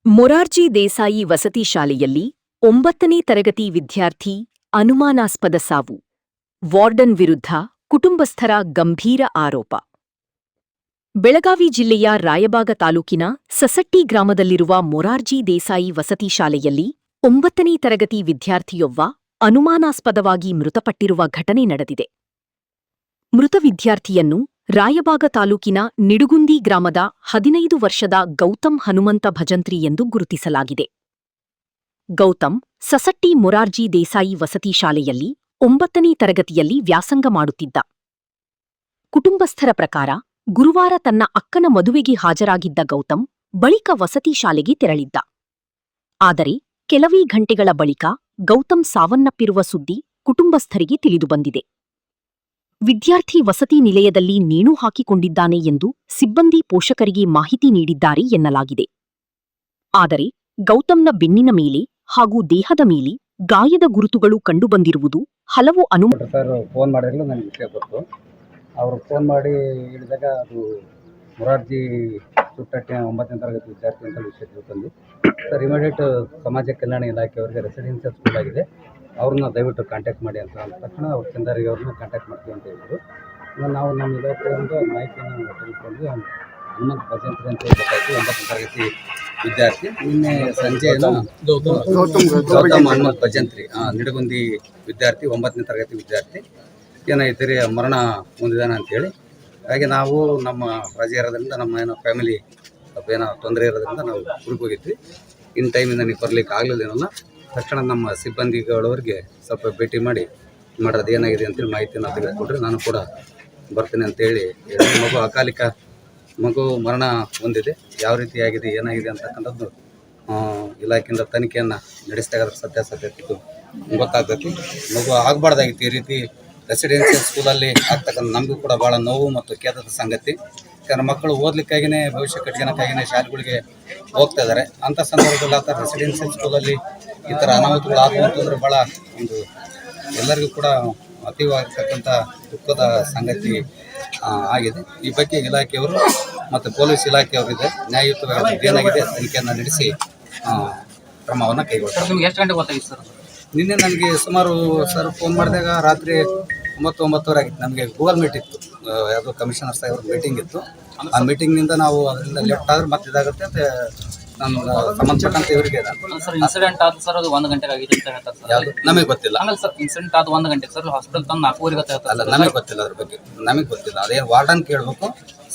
ಮೊರಾರ್ಜಿ ದೇಸಾಯಿ ವಸತಿ ಶಾಲೆಯಲ್ಲಿ 9ನೇ ತರಗತಿ ವಿದ್ಯಾರ್ಥಿ ಅನುಮಾನಾಸ್ಪದ ಸಾವು. ವಾರ್ಡನ್ ವಿರುದ್ಧ ಕುಟುಂಬಸ್ಥರ ಗಂಭೀರ ಆರೋಪ. ಬೆಳಗಾವಿ ಜಿಲ್ಲೆಯ ರಾಯಬಾಗ ತಾಲೂಕಿನ ಸಸಟ್ಟಿ ಗ್ರಾಮದಲ್ಲಿರುವ ಮೊರಾರ್ಜಿ ದೇಸಾಯಿ ವಸತಿ ಶಾಲೆಯಲ್ಲಿ 9ನೇ ತರಗತಿ ವಿದ್ಯಾರ್ಥಿಯೊಬ್ಬ ಅನುಮಾನಾಸ್ಪದವಾಗಿ ಮೃತಪಟ್ಟಿರುವ ಘಟನೆ ನಡೆದಿದೆ. ಮೃತ ವಿದ್ಯಾರ್ಥಿಯನ್ನು ರಾಯಬಾಗ ತಾಲೂಕಿನ ನಿಡುಗುಂದಿ ಗ್ರಾಮದ 15 ವರ್ಷದ ಗೌತಮ್ ಹನುಮಂತ ಭಜಂತ್ರಿ ಎಂದು ಗುರುತಿಸಲಾಗಿದೆ. ಗೌತಮ್ ಸಸಟ್ಟಿ ಮೊರಾರ್ಜಿ ದೇಸಾಯಿ ವಸತಿ ಶಾಲೆಯಲ್ಲಿ 9ನೇ ತರಗತಿಯಲ್ಲಿ ವ್ಯಾಸಂಗ ಮಾಡುತ್ತಿದ್ದ. ಕುಟುಂಬಸ್ಥರ ಪ್ರಕಾರ ಗುರುವಾರ ತನ್ನ ಅಕ್ಕನ ಮದುವೆಗೆ ಹಾಜರಾಗಿದ್ದ ಗೌತಮ್ ಬಳಿಕ ವಸತಿ ಶಾಲೆಗೆ ತೆರಳಿದ್ದ. ಆದರೆ ಕೆಲವೇ ಗಂಟೆಗಳ ಬಳಿಕ ಗೌತಮ್ ಸಾವನ್ನಪ್ಪಿರುವ ಸುದ್ದಿ ಕುಟುಂಬಸ್ಥರಿಗೆ ತಿಳಿದುಬಂದಿದೆ. ವಿದ್ಯಾರ್ಥಿ ವಸತಿ ನಿಲಯದಲ್ಲಿ ನೇಣು ಹಾಕಿಕೊಂಡಿದ್ದಾನೆ ಎಂದು ಸಿಬ್ಬಂದಿ ಪೋಷಕರಿಗೆ ಮಾಹಿತಿ ನೀಡಿದ್ದಾರೆ ಎನ್ನಲಾಗಿದೆ. ಆದರೆ ಗೌತಮ್ನ ಬೆನ್ನಿನ ಮೇಲೆ ಹಾಗೂ ದೇಹದ ಮೇಲೆ ಗಾಯದ ಗುರುತುಗಳು ಕಂಡುಬಂದಿರುವುದು ಹಲವು ಫೋನ್ ಮಾಡಿದ್ರು ನನಗೆ ವಿಷಯ ಗೊತ್ತು. ಅವರು ಫೋನ್ ಮಾಡಿ ಹೇಳಿದಾಗ ಅದು ಮೊರಾರ್ಜಿ ಸುಟ್ಟಟ್ಟಿನ 9ನೇ ತರಗತಿ ವಿದ್ಯಾರ್ಥಿ ಅಂತ ವಿಷಯ ತಿಳ್ಕೊಂಡು ಸರ್ ಇಮಿಡಿಯೇಟ್ ಸಮಾಜ ಕಲ್ಯಾಣ ಇಲಾಖೆಯವರಿಗೆ ರೆಸಿಡೆನ್ಷಿಯಲ್ ಸ್ಕೂಲ್ ಆಗಿದೆ, ಅವ್ರನ್ನ ದಯವಿಟ್ಟು ಕಾಂಟ್ಯಾಕ್ಟ್ ಮಾಡಿ ಅಂತ ಅಂದ ತಕ್ಷಣ ಅವ್ರ ಚಂದಾರಿಗೆ ಅವ್ರನ್ನ ಕಾಂಟ್ಯಾಕ್ಟ್ ಮಾಡ್ತೀವಿ ಅಂತ ಹೇಳಿದ್ರು. ನಾವು ನಮ್ಮ ಇಲಾಖೆಯಿಂದ ಮಾಹಿತಿಯನ್ನು ತೆಗೆದುಕೊಂಡು ಹನುಮಂತ ಭಜಂತ್ರಿ ಅಂತ ಹೇಳ್ಬೇಕಾಯ್ತು. 9ನೇ ತರಗತಿ ವಿದ್ಯಾರ್ಥಿ ನಿನ್ನೆ ಸಂಜೆ ಗೌತಮ್ ಹನುಮಂತ ಭಜಂತ್ರಿ ನಿಡಗುಂದಿ ವಿದ್ಯಾರ್ಥಿ 9ನೇ ತರಗತಿ ವಿದ್ಯಾರ್ಥಿ ಏನಾಯ್ತು ಮರಣ ಹೊಂದಿದ್ದಾನೆ ಅಂತೇಳಿ, ಹಾಗೆ ನಾವು ನಮ್ಮ ರಜೆ ಇರೋದ್ರಿಂದ ನಮ್ಮ ಏನೋ ಫ್ಯಾಮಿಲಿ ಸ್ವಲ್ಪ ಏನೋ ತೊಂದರೆ ಇರೋದ್ರಿಂದ ನಾವು ಊರಿಗೆ ಹೋಗಿದ್ವಿ. ಇನ್ ಟೈಮಿಂದ ನನಗೆ ಬರಲಿಕ್ಕೆ ಆಗಲಿಲ್ಲ. ತಕ್ಷಣ ನಮ್ಮ ಸಿಬ್ಬಂದಿಗಳವರಿಗೆ ಸ್ವಲ್ಪ ಭೇಟಿ ಮಾಡಿ ಮಾಡೋದು ಏನಾಗಿದೆ ಅಂತೇಳಿ ಮಾಹಿತಿಯನ್ನು ತೆಗೆದುಕೊಂಡ್ರೆ ನಾನು ಕೂಡ ಬರ್ತೀನಿ ಅಂತೇಳಿ ಮಗು ಅಕಾಲಿಕ ಮಗು ಮರಣ ಹೊಂದಿದೆ. ಯಾವ ರೀತಿಯಾಗಿದೆ ಏನಾಗಿದೆ ಅಂತಕ್ಕಂಥದ್ದು ಇಲಾಖೆಯಿಂದ ತನಿಖೆಯನ್ನು ನಡೆಸಿದಾಗ ಸತ್ಯಾಸತ್ಯತೆ ಗೊತ್ತಾಗ್ತೈತಿ. ಮಗು ಆಗಬಾರ್ದಾಗಿತ್ತು ಈ ರೀತಿ ರೆಸಿಡೆನ್ಷಿಯಲ್ ಸ್ಕೂಲಲ್ಲಿ ಆಗ್ತಕ್ಕಂಥ ನಮಗೂ ಕೂಡ ಭಾಳ ನೋವು ಮತ್ತು ಖೇದದ ಸಂಗತಿ. ಯಾಕಂದ್ರೆ ಮಕ್ಕಳು ಓದಲಿಕ್ಕಾಗಿಯೇ ಭವಿಷ್ಯ ಕಟ್ಕೊಳಕ್ಕಾಗಿಯೇ ಶಾಲೆಗಳಿಗೆ ಹೋಗ್ತಾ ಇದ್ದಾರೆ. ಅಂಥ ಸಂದರ್ಭದಲ್ಲಿ ಆ ಥರ ರೆಸಿಡೆನ್ಷಿಯಲ್ ಸ್ಕೂಲಲ್ಲಿ ಈ ಥರ ಅನಾಹುತಗಳು ಆದವು ಅಂತಂದರೆ ಭಾಳ ಒಂದು ಎಲ್ಲರಿಗೂ ಕೂಡ ಅತೀವಾಗಿರ್ತಕ್ಕಂಥ ದುಃಖದ ಸಂಗತಿ ಆಗಿದೆ. ಈ ಬಗ್ಗೆ ಇಲಾಖೆಯವರು ಮತ್ತು ಪೊಲೀಸ್ ಇಲಾಖೆಯವರಿದೆ ನ್ಯಾಯಯುತವಾಗಿ ಏನಾಗಿದೆ ತನಿಖೆಯನ್ನು ನಡೆಸಿ ಕ್ರಮವನ್ನು ಕೈಗೊಳ್ತಾರೆ. ನಿಮ್ಗೆ ಎಷ್ಟು ಗಂಟೆ ಗೊತ್ತಾಗಿತ್ತು ಸರ್? ನಿನ್ನೆ ನನಗೆ ಸುಮಾರು ಸರ್ ಫೋನ್ ಮಾಡಿದಾಗ ರಾತ್ರಿ 9-9:30 ಆಗಿತ್ತು. ನಮಗೆ ಗೂಗಲ್ ಮೀಟ್ ಇತ್ತು, ಯಾವುದೋ ಕಮಿಷನರ್ ಸಾಹೇಬ್ರ ಮೀಟಿಂಗ್ ಇತ್ತು. ಆ ಮೀಟಿಂಗ್ನಿಂದ ನಾವು ಅದರಿಂದ ಲೆಫ್ಟ್ ಆದ್ರೆ ಮತ್ತೆ ಇದಾಗುತ್ತೆ ಅಂತ ನಾನು ಸಂಬಂಧಪಟ್ಟಂತ ಇವರಿಗೆ ಸರ್ ಇನ್ಸಿಡೆಂಟ್ ಆದ ಸರ್ ಅದು 1 ಗಂಟೆಗೆ ಆಗಿದೆ ಅಂತ ಹೇಳ್ತಾರೆ ಸರ್. ಯಾವುದು ನಮಗೆ ಗೊತ್ತಿಲ್ಲ. ಆಮೇಲೆ ಸರ್ ಇನ್ಸಿಡೆಂಟ್ ಆದ 1 ಗಂಟೆಗೆ ಸರ್ ಹಾಸ್ಪಿಟಲ್ ತಂದು 4:00 ಗೊತ್ತಾಗುತ್ತೆ. ಅಲ್ಲ ನಮಗೆ ಗೊತ್ತಿಲ್ಲ, ಅದ್ರ ಬಗ್ಗೆ ನಮಗೆ ಗೊತ್ತಿಲ್ಲ. ಅದೇನು ವಾರ್ಡನ್ ಕೇಳಬೇಕು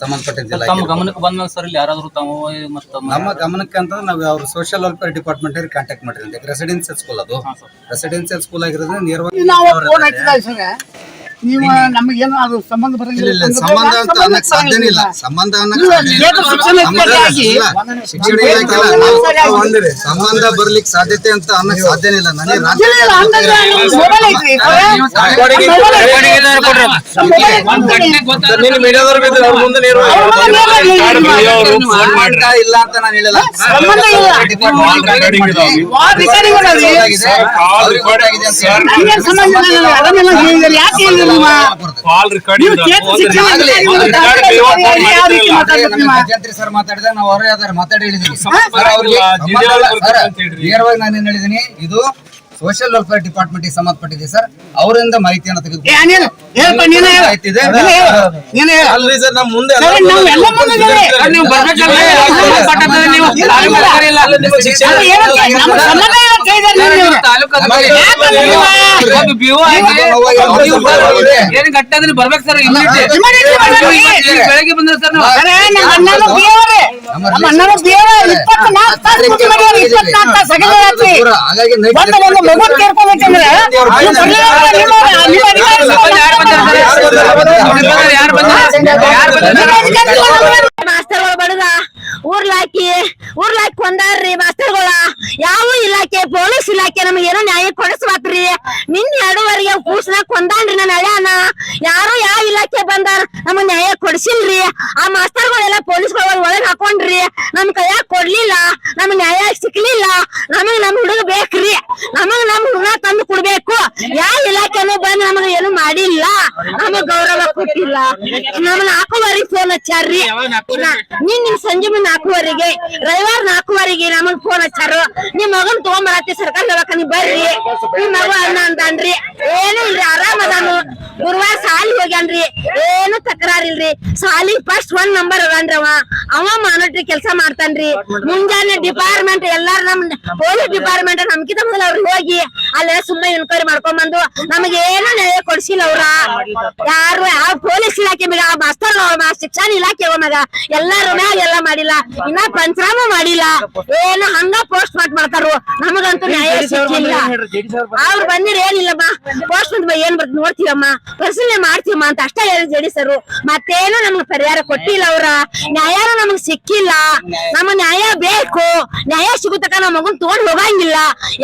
ಸಂಬಂಧಪಟ್ಟಿದ್ದಿಲ್ಲ. ತಮ್ಮ ಗಮನಕ್ಕೆ ಬಂದ್ಮೇಲೆ ಸರ್ ಇಲ್ಲಿ ಯಾರಾದರೂ ತಾವು ಮತ್ತು ನಮ್ಮ ಗಮನಕ್ಕೆ ಅಂತ ನಾವು ಅವ್ರು ಸೋಷಿಯಲ್ ವೆಲ್ಫೇರ್ ಡಿಪಾರ್ಟ್ಮೆಂಟ್ ಕಾಂಟ್ಯಾಕ್ಟ್ ಮಾಡಿರಿ. ರೆಸಿಡೆನ್ಷಿಯಲ್ ಸ್ಕೂಲ್ ಅದು ರೆಸಿಡೆನ್ಷಿಯಲ್ ಸ್ಕೂಲ್ ಆಗಿರೋದ್ರಿಂದ ನೇರವಾಗಿ ನೀವು ನಮಗೇನು ಅದು ಸಂಬಂಧ ಬರಂಗಿಲ್ಲ. ಸಂಬಂಧ ಅಂತ ಅನ್ನಕ್ಕೆ ಸಾಧ್ಯನೇ ಇಲ್ಲ. ಸಂಬಂಧ ಸಂಬಂಧ ಬರ್ಲಿಕ್ಕೆ ಸಾಧ್ಯತೆ ಅಂತ ಅನ್ನಕ್ಕೆ ಸಾಧ್ಯನೇ ಇಲ್ಲ. ನನಗೆ ಇಲ್ಲ ಅಂತ ನಾನು ಹೇಳಿಲ್ಲ. ಸರ್ ಮಾತಾಡಿದಾಗ ನಾವು ಅವರೇ ಆಧಾರ ಮಾತಾಡಿ ಹೇಳಿದೀನಿ. ನೇರವಾಗಿ ನಾನು ಏನ್ ಹೇಳಿದೀನಿ, ಇದು ಸೋಷಿಯಲ್ ವೆಲ್ಫೇರ್ ಡಿಪಾರ್ಟ್ಮೆಂಟ್ ಸಂಬಂಧಪಟ್ಟಿದೆ ಸರ್. ಅವರಿಂದ ಮಾಹಿತಿಯನ್ನು ತೆಗೆದುಕೊಂಡು ಬರ್ಬೇಕು ಸರ್. ಬೆಳಗ್ಗೆ ಬಂದ್ರೆ ಸರ್ ಮಾಸ್ತರ್ಗಳು ಬಡದ ಊರ್ಲಾಕಿ ಕೊಂದಾರ್ರಿ ಮಾಸ್ತರ್ಗಳ. ಯಾವ ಇಲಾಖೆ ಪೊಲೀಸ್ ಪೊಲೀಸ್ ಇಲಾಖೆ ನಮ್ಗೆ ಏನೋ ನ್ಯಾಯ ಕೊಡಿಸ್ಬೇಕ್ರಿ. ನಿನ್ನ 2:30ಗೆ ಕೂಸ್ನಾಗ ಕೊಂದಾನ್ರಿ ನನ್ನ ಹಳ್ಯಾನ. ಯಾರು ಯಾವ ಇಲಾಖೆ ಬಂದಾರ ನಮಗ್ ನ್ಯಾಯ ಕೊಡ್ಸಿಲ್ರಿ. ಆ ಮಾಸ್ತರ್ಗಳೆಲ್ಲ ಪೊಲೀಸ್ಗಳ ಒಳಗ್ ಹಾಕೊಂಡ್ರಿ. ನಮ್ ಕೈಯಾಗ ಕೊಡ್ಲಿಲ್ಲ, ನಮ್ಗ್ ನ್ಯಾಯ ಸಿಕ್ಲಿಲ್ಲ. ನಮಗ್ ನಮ್ ಹುಡುಗ ಬೇಕ್ರಿ. ನಮಗ್ ನಮ್ ಹುಡುಗ ತಂದು ಕೊಡ್ಬೇಕು. ಯಾವ ಇಲಾಖೆನೂ ಬಂದ್ ನಮಗ್ ಏನು ಮಾಡಿಲ್ಲ, ನಮಗ್ ಗೌರವ ಕೊಟ್ಟಿಲ್ಲ. ನಮ್ 4:15 ಫೋನ್ ಹಚ್ಚಾರ್ರಿ. ನಿಮ್ ಸಂಜೆ 4:15 ರವಿವಾರ 4:15 ನಮಗ್ ಫೋನ್ ಹಚ್ಚಾರು. ನಿಮ್ ಮಗನ್ ತಗೊಂಬರತ್ತಿ ಸರ್ಕಾರ ದವಾಖಾನಿ ಬರ್ರಿ, ನಿಮ್ ಮಗ ಅಣ್ಣ ಅಂತನ್ರಿ. ಏನು ಇಲ್ರಿ, ಆರಾಮ್ ಅದಾನು. ಗುರುವಾರ ಸಾಲಿ ಹೋಗ್ಯಾನ್ರಿ, ಏನು ತಕರಾರಿಲ್ರಿ. ಸಾಲಿ ಫಸ್ಟ್ 1 ನಂಬರ್ ಅದನ್ರಿ. ಅವ ಮಾನಿಟ್ರಿ ಕೆಲ್ಸ ಮಾಡ್ತಾನ್ರಿ. ಮುಂಜಾನೆ ಡಿಪಾರ್ಟ್ಮೆಂಟ್ ಎಲ್ಲಾರು ನಮ್ ಪೊಲೀಸ್ ಡಿಪಾರ್ಟ್ಮೆಂಟ್ ನಮ್ಕಿಂತ ಮೊದಲು ಅವ್ರಿಗೆ ಹೋಗಿ ಅಲ್ಲೇ ಸುಮ್ಮನೆ ಎನ್ಕ್ವೈರಿ ಮಾಡ್ಕೊಂಡ್ ಬಂದು ನಮಗೆ ಏನು ನ್ಯಾಯ ಕೊಡ್ಸಿಲ್ಲ ಅವ್ರ. ಯಾರು ಯಾವ ಪೊಲೀಸ್ ಇಲಾಖೆ ಮ್ಯಾಗ, ಮಾಸ್ತರ್ ಶಿಕ್ಷಣ ಇಲಾಖೆ ಮ್ಯಾಗ ಎಲ್ಲಾರು ಮ್ಯಾಗ ಎಲ್ಲ ಮಾಡಿಲ್ಲ. ಇನ್ನ ಪಂಚರಾಮ ಮಾಡಿಲ್ಲ. ಏನು ಹಂಗ ಪೋಸ್ಟ್ ಮಾಡ್ತಾರು. ನಮಗಂತೂ ನ್ಯಾಯ ಸಿಕ್ಕಿಲ್ಲ. ಅವ್ರು ಬಂದಿರ ಏನಿಲ್ಲಮ್ಮ, ಪೋಸ್ಟ್ ಏನ್ ಬರ್ತ ನೋಡ್ತೀವಮ್ಮ, ಪರಿಶೀಲನೆ ಮಾಡ್ತೀವಮ್ಮ ಅಂತ ಅಷ್ಟ ಹೇಳಿ ಜಡಿಸರು. ಮತ್ತೇನು ನಮ್ಗೆ ಪರಿಹಾರ ಕೊಟ್ಟಿಲ್ಲ ಅವ್ರ. ನ್ಯಾಯನೂ ನಮಗ್ ಸಿಕ್ಕಿಲ್ಲ. ನಮಗ್ ನ್ಯಾಯ ಬೇಕು. ನ್ಯಾಯ ಸಿಗುತ್ತಕ ನಮ್ಮ ಮಗನ್ ತಗೊಂಡ್ ಹೋಗಂಗಿಲ್ಲ.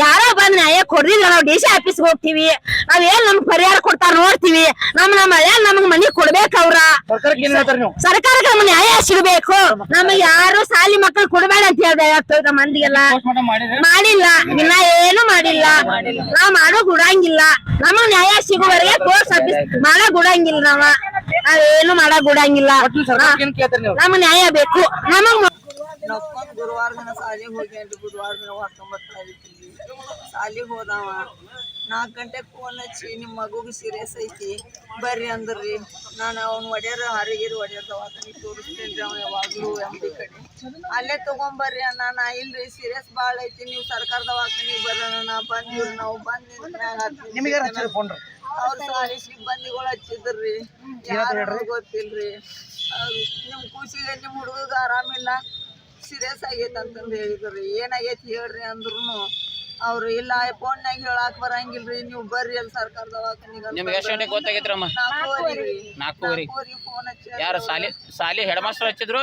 ಯಾರೋ ಬಂದ್ ನ್ಯಾಯ ಕೊಡ್ಲಿಲ್ಲ, ನಾವು DC ಆಫೀಸ್ಗೆ ಹೋಗ್ತೀವಿ. ನಾವೇನ್ ನಮ್ಗ್ ಪರಿಹಾರ ಕೊಡ್ತಾರ ನೋಡ್ತೀವಿ. ನಮಗ್ ಮನಿ ಕೊಡ್ಬೇಕ ಅವ್ರ. ಸರ್ಕಾರಕ್ಕೆ ನಮ್ಗ್ ನ್ಯಾಯ ಸಿಗಬೇಕು. ನಮಗ್ ಯಾರು ಸಾಲಿ ಮಕ್ಕಳು ಕೊಡ್ಬೇಡ ಅಂತ ಹೇಳ್ದ ಮಂದಿಗೆಲ್ಲ ಮಾಡಿಲ್ಲ. ಇನ್ನ ಏನು ಮಾಡಿಲ್ಲ. ನಾವ್ ಮಾಡೋ ಗುಡಂಗಿಲ್ಲ. ನಮಗ್ ನ್ಯಾಯ ಸಿಗುವವರೆಗೆ ಪೋಸ್ಟ್ ಆಫೀಸ್ ಮಾಡೋ ಗುಡಂಗಿಲ್ಲ. ನಾವೇನು ಮಾಡೋ ಗುಡಂಗಿಲ್ಲ. ನಮಗ್ ನ್ಯಾಯ ಬೇಕು. ನಮಗ್ ನಕ್ಕೊಂದ್ ಗುರುವಾರ ದಿನ ಸಾಲಿಗೆ ಹೋಗ್ಯಾನ್ರಿ. ಬುಧವಾರ ದಿನ 19 ತಾರೀಕಿಗೆ ಸಾಲಿಗೆ ಹೋದವ. 4 ಗಂಟೆಗೆ ಫೋನ್ ಹಚ್ಚಿ ನಿಮ್ಮ ಮಗುಗೆ ಸೀರಿಯಸ್ ಐತಿ ಬರ್ರಿ ಅಂದ್ರಿ. ನಾನು ಅವ್ನು ಹಾರಿಗೇರಿ ಒಡೆಯರ್ ದವಾಖಾನಿಗೆ ತೋರಿಸ್ತೇನ್ರಿ. ಅವ ಯಾವಾಗ್ಲೂ MD ಕಡೆ ಅಲ್ಲೇ ತಗೊಂಬರ್ರಿ ಅಣ್ಣ. ನಾ ಇಲ್ರಿ ಸೀರಿಯಸ್ ಬಾಳ ಐತಿ, ನೀವು ಸರ್ಕಾರ ದವಾಖಾನಿಗೆ ಬರೋಣ. ನಾ ಬಂದಿವ್ರಿ. ನಾವು ಅವ್ರ ಸಾಲಿ ಸಿಬ್ಬಂದಿಗಳು ಹಚ್ಚಿದ್ರಿ. ಯಾರು ಗೊತ್ತಿಲ್ರಿ. ನಿಮ್ ಖುಷಿಗೆ ನಿಮ್ ಹುಡುಗ ಆರಾಮಿಲ್ಲ, ಸೀರಿಯಸ್ ಆಗೈತೆ ಅಂತಂದು ಹೇಳಿದ್ರಿ. ಏನಾಗೈತಿ ಹೇಳ್ರಿ ಅಂದ್ರು ಅವ್ರು ಇಲ್ಲ ಫೋನ್ನಾಗ ಹೇಳಾಕ್ ಬರಂಗಿಲ್ರಿ, ನೀವು ಬರ್ರಿ ಅಲ್ಲಿ ಸರ್ಕಾರ ದವಾಖಾನಿಗೆ. ನಿಮ್ಗೆ ಎಷ್ಟು ಗಂಟೆಗೆ ಗೊತ್ತಾಗಿದ್ರಮ್ಮ? 4:15 ಫೋನ್ ಹಚ್ಚಿ ಯಾರು ಸಾಲಿ ಹೆಡ್ ಮಾಸ್ಟರ್ ಹಚ್ಚಿದ್ರು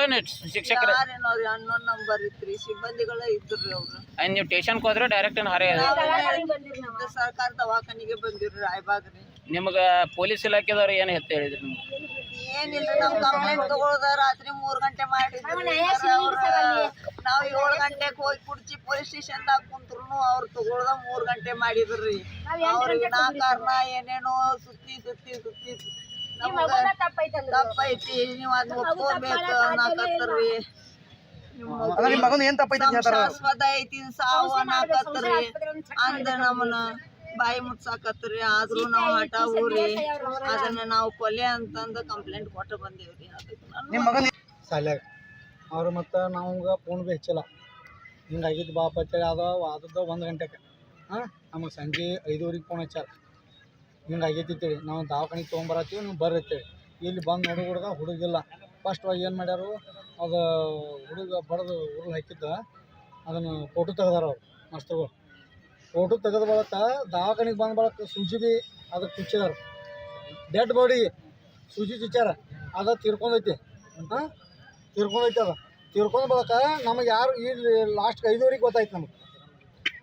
ಶಿಕ್ಷಕರು? ಯಾರೇನೋರಿ ಅನ್ನೋನ್ ನಂಬರ್ ಇತ್ರಿ, ಸಿಬ್ಬಂದಿಗಳ ಇದ್ರಿ ಅವ್ರು. ನೀವು ಸ್ಟೇಷನ್ಗೆ ಹೋದ್ರೆ ಡೈರೆಕ್ಟ್ ಸರ್ಕಾರ ದವಾಖಾನಿಗೆ ಬಂದಿರ್ರಿ ರಾಯಬಾಗ್ರಿ. ನಿಮ್ಗ ಪೊಲೀಸ್ ಇಲಾಖೆದವ್ರು ಏನ್ ಹೇಳಿದ್ರಿ ನಿಮ್ಗೆ? ಏನಿಲ್ಲ, ನಾವ್ ಕಂಪ್ಲೇಂಟ್ ತಗೊಳ್ದ ರಾತ್ರಿ 3 ಗಂಟೆ ಮಾಡಿದ್ರಿ. ನಾವ್ 7 ಗಂಟೆಗೆ ಹೋಗಿ ಕುಡ್ಚಿ ಪೊಲೀಸ್ ಸ್ಟೇಷನ್ದಾಗ ಕುಂತ್ರು ಅವ್ರು ತಗೊಳ್ದ 3 ಗಂಟೆ ಮಾಡಿದ್ರಿ. ಅವ್ರಿಗೆ ನಾ ಕಾರಣ ಏನೇನೋ ಸುತ್ತಿ ತಪ್ಪೈತಿ, ನೀವ್ ಅದ್ ಒಪ್ಕೋಬೇಕು ಅನ್ನಕತ್ತರ್ರಿ. ಶಾಶ್ವತ ಐತಿ ಸಾವು ಅನ್ನಕತ್ತರ್ರಿ. ಅಂದ ನಮ್ಮನ್ನ ಬಾಯಿ ಮುಟ್ಸಾಕತ್ರಿ. ಆದ್ರೂ ನಾವು ಹಠ ಊರಿ ಅದನ್ನ ನಾವು ಕೊಲೆ ಅಂತಂದು ಕಂಪ್ಲೇಂಟ್ ಕೊಟ್ಟು ಬಂದೇವ್ರಿ. ಅದಕ್ಕೆ ಸಾಲ್ಯಾಗ ಅವ್ರು ಮತ್ತು ನಮ್ಗೆ ಫೋನ್ ಭೀ ಹಚ್ಚಿಲ್ಲ. ಹಿಂಗಾಗಿದ್ದು ಬಾಪ ಅಂತೇಳಿ ಆದದ್ದು 1 ಗಂಟೆಗೆ. ನಮಗೆ ಸಂಜೆ 5:15 ಫೋನ್ ಹಚ್ಚಾರ. ಹಿಂಗಾಗೈತಿ ಅಂತೇಳಿ ನಾವು ದವಾಖಾನಿಗೆ ತೊಗೊಂಬರತ್ತೀವಿ, ನೀವು ಬರ್ರಿ. ಇಲ್ಲಿ ಬಂದು ಹುಡುಗಿಲ್ಲ. ಫಸ್ಟ್ವಾಗಿ ಏನು ಮಾಡ್ಯಾರು, ಅದು ಹುಡುಗ ಬಡ್ದು ಉರುಳು ಹಾಕಿದ್ದ ಅದನ್ನು ಫೋಟೋ ತೆಗ್ದಾರ ಅವ್ರು ಮಾಸ್ತರ್ಗಳು. ಫೋಟೋ ತೆಗೆದ ಬಳಕ ದವಾಖಾನಿಗೆ ಬಂದ ಬಳಕ ಸೂಜಿ ಭೀ ಅದಕ್ಕೆ ಚುಚ್ಚಿದಾರ. ಡೆಡ್ ಬಾಡಿ ಸೂಜಿ ಚುಚ್ಚಾರ. ಅದು ತೀರ್ಕೊಂಡೈತಿ. ತೀರ್ಕೊಂಡೈತಿ. ಅದು ತೀರ್ಕೊಂಡ ಬಳಕ ನಮಗೆ ಯಾರು ಇಲ್ಲಿ ಲಾಸ್ಟ್ 5:15 ಗೊತ್ತಾಯ್ತು. ನಮಗೆ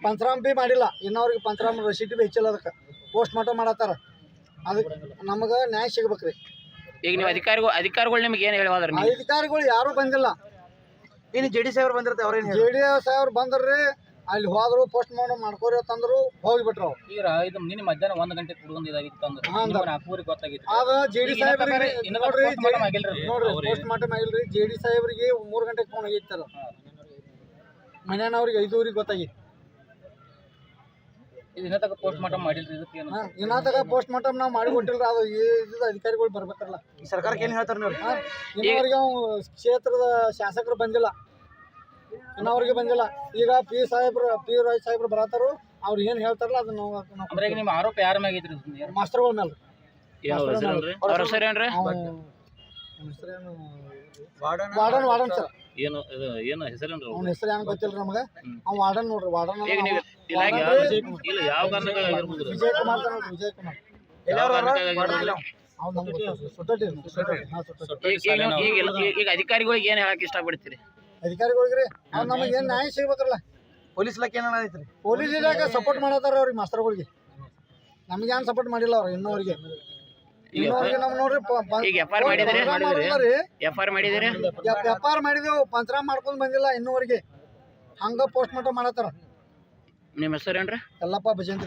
ಪಂಚರಾಮ್ ಭೀ ಮಾಡಿಲ್ಲ. ಇನ್ನವ್ರಿಗೆ ಪಂಚರಾಮ್ ರಸೀಟ್ ಭೀ ಹೆಚ್ಚಿಲ್ಲ. ಅದಕ್ಕೆ ಪೋಸ್ಟ್ ಮಾರ್ಟಮ್ ಮಾಡತ್ತಾರ. ಅದಕ್ಕೆ ನಮಗೆ ನ್ಯಾಯ ಸಿಗ್ಬೇಕ್ರಿ. ಈಗ ನೀವು ಅಧಿಕಾರಿಗಳು ನಿಮ್ಗೆ ಏನು ಹೇಳಿದ್ರೆ? ಅಧಿಕಾರಿಗಳು ಯಾರೂ ಬಂದಿಲ್ಲ. ಇನ್ನು JD ಸಾಹೇಬ್ರು ಬಂದಿರುತ್ತೆ. ಅವ್ರೇನು JD ಸಾಹೇಬ್ರು ಬಂದ್ರಿ, ಅಲ್ಲಿ ಹೋದ್ರು ಪೋಸ್ಟ್ ಮಾರ್ಟಮ್ ಮಾಡ್ಕೋರಿ ಅಂತಂದ್ರು, ಹೋಗಿಬಿಟ್ರು. ಈಗ ಇದು ನಿನ್ನೆ ಮಧ್ಯಾಹ್ನ 1 ಗಂಟೆ ಕುಡ್ಕೊಂಡು ಇದಾಗಿತ್ತು ಅಂದ್ರೆ 4:15 ಗೊತ್ತಾಗಿತ್ತು. ಆಗ JD ಸಾಹೇಬ್ರಿಗೆ ನೋಡ್ರಿ ಆಗಿಲ್ರಿ, ಪೋಸ್ಟ್ ಮಾರ್ಟಮ್ ಆಗಿಲ್ರಿ. JD ಸಾಹೇಬ್ರಿಗೆ 3 ಗಂಟೆಗೆ ಫೋನ್ ಆಗಿತ್ತಲ್ಲ. ಮನೆಯವ್ರಿಗೆ 5:15 ಗೊತ್ತಾಗಿತ್ತು. ಇನ್ನ ತನಕ ಪೋಸ್ಟ್ ಮಾರ್ಟಮ್ ಮಾಡಿಲ್ರಿ. ಇದಕ್ಕೆ ಏನು ಇನ್ನ ತನಕ ಪೋಸ್ಟ್ ಮಾರ್ಟಮ್ ನಾವು ಮಾಡಿ ಕೊಟ್ಟಿಲ್ರಿ. ಅದು ಇದು ಅಧಿಕಾರಿಗಳು ಬರ್ಬೇಕಲ್ಲ. ಈ ಸರ್ಕಾರಕ್ಕೆ ಏನು ಹೇಳ್ತಾರೆ ನೋಡಿ? ಇನ್ನವರಿಗೆ ಕ್ಷೇತ್ರದ ಶಾಸಕರು ಬಂದಿಲ್ಲ. ಇನ್ನವರಿಗೆ ಬಂದಿಲ್ಲ. ಈಗ ಪಿ ರಾಜ್ ಸಾಹೇಬ್ರು ಬರತ್ತಾರು. ಅವ್ರು ಏನು ಹೇಳ್ತಾರಲ್ಲ ಅದನ್ನ ಅಂದ್ರೆ ನಿಮ್ಮ ಆರೋಪ ಯಾರ ಮ್ಯಾಗ ಐತ್ರಿ? ಮಾಸ್ತರ್ಗಳ ಮೇಲೆ. ಅವ್ರ ಹೆಸರೇನ್ರಿ? Warden sir. ಏನು ಹೆಸರೇನ್ರಿ? ಅವ್ನ ಹೆಸರು ಏನು ಗೊತ್ತಿಲ್ಲ ನಮಗೆ. ಅವ್ನು ವಾರ್ಡನ್ ನೋಡ್ರಿ. ವಾರ್ಡನ್ ಯಾವ ಕಾರಣಕ್ಕಾಗಿರ್ಬೋದು? ವಿಜಯ್ ಕುಮಾರ್ ನೋಡ್ರಿ. ವಿಜಯ್ ಕುಮಾರ್ ಈಗ ಅಧಿಕಾರಿಗಳಿಗೆ ಏನ್ ಹೇಳಕ್ ಇಷ್ಟಪಡ್ತೀರಿ? ಅಧಿಕಾರಿಗಳಿಗೆ ನಮಗೆ ಏನ್ ನ್ಯಾಯ ಸಿಗ್ಬೇಕಲ್ಲ. ಪೊಲೀಸ್ ಇಲಾಖೆ ಏನಾರ ಐತ್ರಿ? ಪೊಲೀಸ್ ಇಲಾಖೆ ಸಪೋರ್ಟ್ ಮಾಡತ್ತಾರ ಅವ್ರಿಗೆ ಮಾಸ್ತರ್ಗಳಿಗೆ. ನಮ್ಗೆ ಏನು ಸಪೋರ್ಟ್ ಮಾಡಿಲ್ಲ ಅವ್ರು ಇನ್ನೂವರೆಗೆ ನಮ್ ನೋಡ್ರಿ ಈಗ FR ಮಾಡಿದಿರಿ? FR ಮಾಡಿದಿರಿ? ವ್ಯಾಪಾರ ಮಾಡಿದೆವು, ಪಂಚರಾಮ ಮಾಡ್ಕೊಂಡ್ ಬಂದಿಲ್ಲ ಇನ್ನೂವರೆಗೆ. ಹಂಗ ಪೋಸ್ಟ್ ಮಾರ್ಟಮ್ ಮಾಡತ್ತಾರ. ನಿಮ್ಮ ಹೆಸರೇನ್ರಿ? ಯಲ್ಲಪ್ಪ ಭಜಂತ್ರಿ.